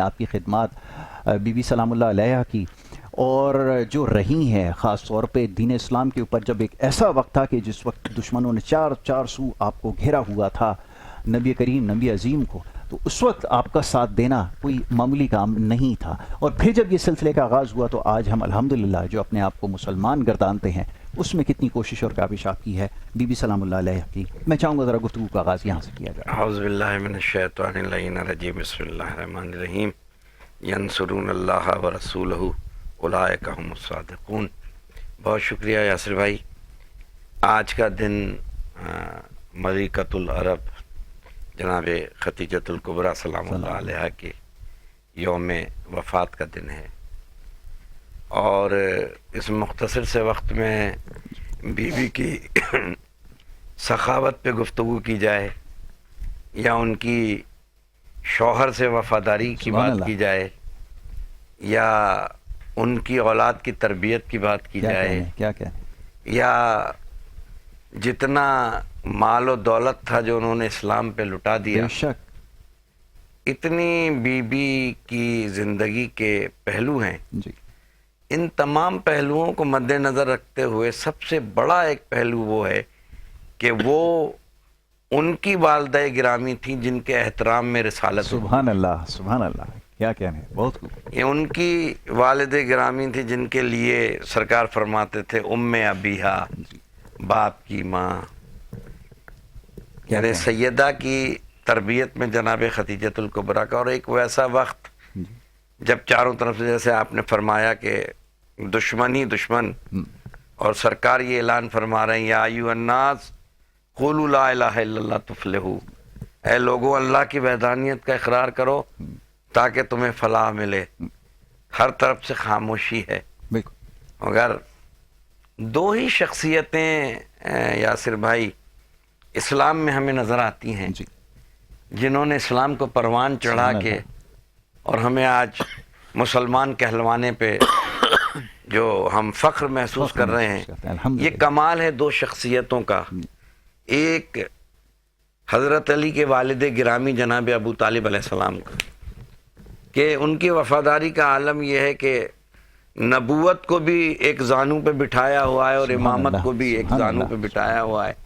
آپ کی خدمات بی بی سلام اللہ علیہ کی اور جو رہی ہیں، خاص طور پہ دین اسلام کے اوپر جب ایک ایسا وقت تھا کہ جس وقت دشمنوں نے چار سو آپ کو گھیرا ہوا تھا، نبی کریم نبی عظیم کو، تو اس وقت آپ کا ساتھ دینا کوئی معمولی کام نہیں تھا۔ اور پھر جب یہ سلسلے کا آغاز ہوا تو آج ہم الحمدللہ جو اپنے آپ کو مسلمان گردانتے ہیں، اس میں کتنی کوشش اور کاوش آپ کی ہے بی بی سلام اللہ علیہ کی۔ میں چاہوں گا ذرا گفتگو کا آغاز یہاں سے کیا جائے۔ اعوذ باللہ من الشیطان اللعین الرجیم، بسم اللہ الرحمن الرحیم۔ ینصرون اللہ ورسولہ اولئک هم الصادقون۔ بہت شکریہ یاسر بھائی۔ آج کا دن ملکۃ العرب جناب خدیجۃ الکبریٰ سلام اللہ علیہ کے یوم وفات کا دن ہے، اور اس مختصر سے وقت میں بیوی کی سخاوت پہ گفتگو کی جائے یا ان کی شوہر سے وفاداری کی بات کی جائے یا ان کی اولاد کی تربیت کی بات کی جائے کیا یا جتنا مال و دولت تھا جو انہوں نے اسلام پہ لٹا دیا، بے شک اتنی بی بی کی زندگی کے پہلو ہیں۔ جی، ان تمام پہلوؤں کو مد نظر رکھتے ہوئے سب سے بڑا ایک پہلو وہ ہے کہ وہ ان کی والدہ گرامی تھیں جن کے احترام میں رسالت سبحان اللہ سبحان اللہ، کیا کہنے، بہت خوب۔ یہ ان کی والد گرامی تھی جن کے لیے سرکار فرماتے تھے ام ابیہا، باپ کی ماں، یعنی سیدہ کی تربیت میں جناب خدیجۃ الکبریٰ کا۔ اور ایک ویسا وقت جب چاروں طرف سے جیسے آپ نے فرمایا کہ دشمن ہی دشمن، اور سرکار یہ اعلان فرما رہے ہیں یا ایھا الناس قولوا لا الہ الا اللہ تفلحوا، اے لوگوں اللہ کی وحدانیت کا اقرار کرو تاکہ تمہیں فلاح ملے۔ ہر طرف سے خاموشی ہے، بالکل۔ مگر دو ہی شخصیتیں یاسر بھائی اسلام میں ہمیں نظر آتی ہیں جی، جنہوں نے اسلام کو پروان چڑھا کے اور ہمیں آج مسلمان کہلوانے پہ جو ہم فخر محسوس کر رہے ہیں۔ یہ کمال ہے دو شخصیتوں کا، ایک حضرت علی کے والد گرامی جناب ابو طالب علیہ السلام کا، کہ ان کی وفاداری کا عالم یہ ہے کہ نبوت کو بھی ایک زانو پہ بٹھایا ہوا ہے اور امامت کو بھی ایک زانو پہ بٹھایا ہوا ہے۔